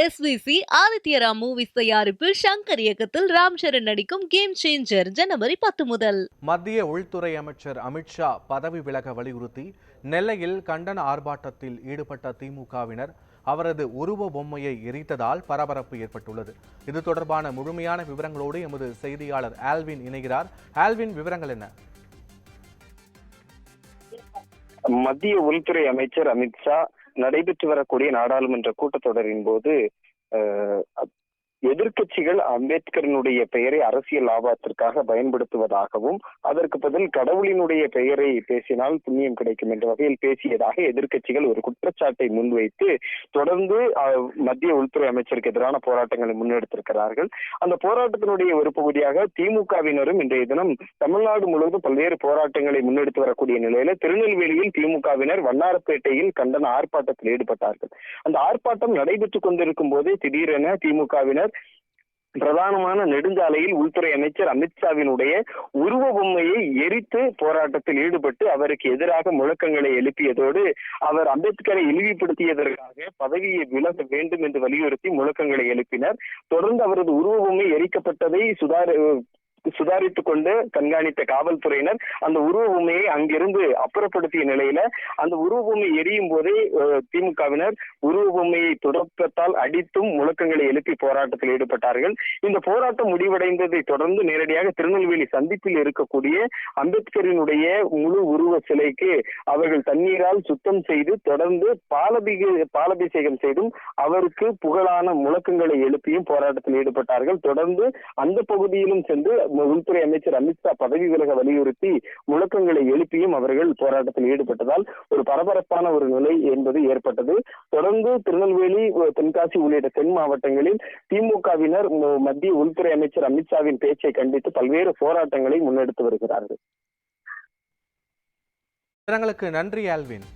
SVC Adityaram movies தயாரிப்பில் ஷங்கர் இயக்கத்தில் ராம் சரண் நடிக்கும் கேம் சேஞ்சர் ஜனவரி 10 முதல். மத்திய உள்துறை அமைச்சர் அமித்ஷா பதவி விலக வலியுறுத்தி நெல்லையில் கண்டன ஆர்ப்பாட்டத்தில் ஈடுபட்ட திமுகவினர் அவரது உருவ பொம்மையை எரித்ததால் பரபரப்பு ஏற்பட்டுள்ளது. இது தொடர்பான முழுமையான விவரங்களோடு எமது செய்தியாளர் ஆல்வின் இணைகிறார். ஆல்வின், விவரங்கள் என்ன? மத்திய உள்துறை அமைச்சர் அமித்ஷா நடைபெற்று வரக்கூடிய நாடாளுமன்ற கூட்டத்தொடரின் போது எதிர்க்கட்சிகள் அம்பேத்கரினுடைய பெயரை அரசியல் லாபத்திற்காக பயன்படுத்துவதாகவும் அதற்கு பதில் கடவுளினுடைய பெயரை பேசினால் புண்ணியம் கிடைக்கும் என்ற வகையில் பேசியதாக எதிர்க்கட்சிகள் ஒரு குற்றச்சாட்டை முன்வைத்து தொடர்ந்து மத்திய உள்துறை அமைச்சருக்கு எதிரான போராட்டங்களை முன்னெடுத்திருக்கிறார்கள். அந்த போராட்டத்தினுடைய ஒரு பகுதியாக திமுகவினரும் இன்றைய தினம் தமிழ்நாடு முழுவதும் பல்வேறு போராட்டங்களை முன்னெடுத்து வரக்கூடிய நிலையில திருநெல்வேலியில் திமுகவினர் வண்ணாரப்பேட்டையில் கண்டன ஆர்ப்பாட்டத்தில் ஈடுபட்டார்கள். அந்த ஆர்ப்பாட்டம் நடைபெற்றுக் கொண்டிருக்கும் போதே திடீரென திமுகவினர் பிரதானமான நெடுஞ்சாலையில் உள்துறை அமைச்சர் அமித்ஷாவினுடைய உருவ பொம்மையை எரித்து போராட்டத்தில் ஈடுபட்டு அவருக்கு எதிராக முழக்கங்களை எழுப்பியதோடு அவர் அம்பேத்கரை இழிவுபடுத்தியதற்காக பதவியை விலக வேண்டும் என்று வலியுறுத்தி முழக்கங்களை எழுப்பினர். தொடர்ந்து அவரது உருவ பொம்மை எரிக்கப்பட்டதை சுதாரித்துக் கொண்டு கண்காணித்த காவல்துறையினர் அந்த உருவ பொம்மையை அங்கிருந்து அப்புறப்படுத்திய நிலையில அந்த உருவ பொம்மை எரியும் போதே திமுகவினர் உருவ பொம்மையை தொடக்கத்தால் அடித்தும் முழக்கங்களை எழுப்பி போராட்டத்தில் ஈடுபட்டார்கள். இந்த போராட்டம் முடிவடைந்ததை தொடர்ந்து நேரடியாக திருநெல்வேலி சந்திப்பில் இருக்கக்கூடிய அம்பேத்கரினுடைய முழு உருவ சிலைக்கு அவர்கள் தண்ணீரால் சுத்தம் செய்து தொடர்ந்து பாலபிஷேகம் செய்தும் அவருக்கு புகழான முழக்கங்களை எழுப்பியும் போராட்டத்தில் ஈடுபட்டார்கள். தொடர்ந்து அந்த பகுதியிலும் சென்று உள்துறை அமைச்சர் அமித்ஷா பதவி விலக வலியுறுத்தி முழக்கங்களை எழுப்பியும் அவர்கள் போராட்டத்தில் ஈடுபட்டதால் ஒரு பரபரப்பான ஒரு நிலை என்பது ஏற்பட்டது. தொடர்ந்து திருநெல்வேலி, தென்காசி உள்ளிட்ட தென் மாவட்டங்களில் திமுகவினர் மத்திய உள்துறை அமைச்சர் அமித்ஷாவின் பேச்சை கண்டித்து பல்வேறு போராட்டங்களை முன்னெடுத்து வருகிறார்கள். நன்றி ஆல்வின்.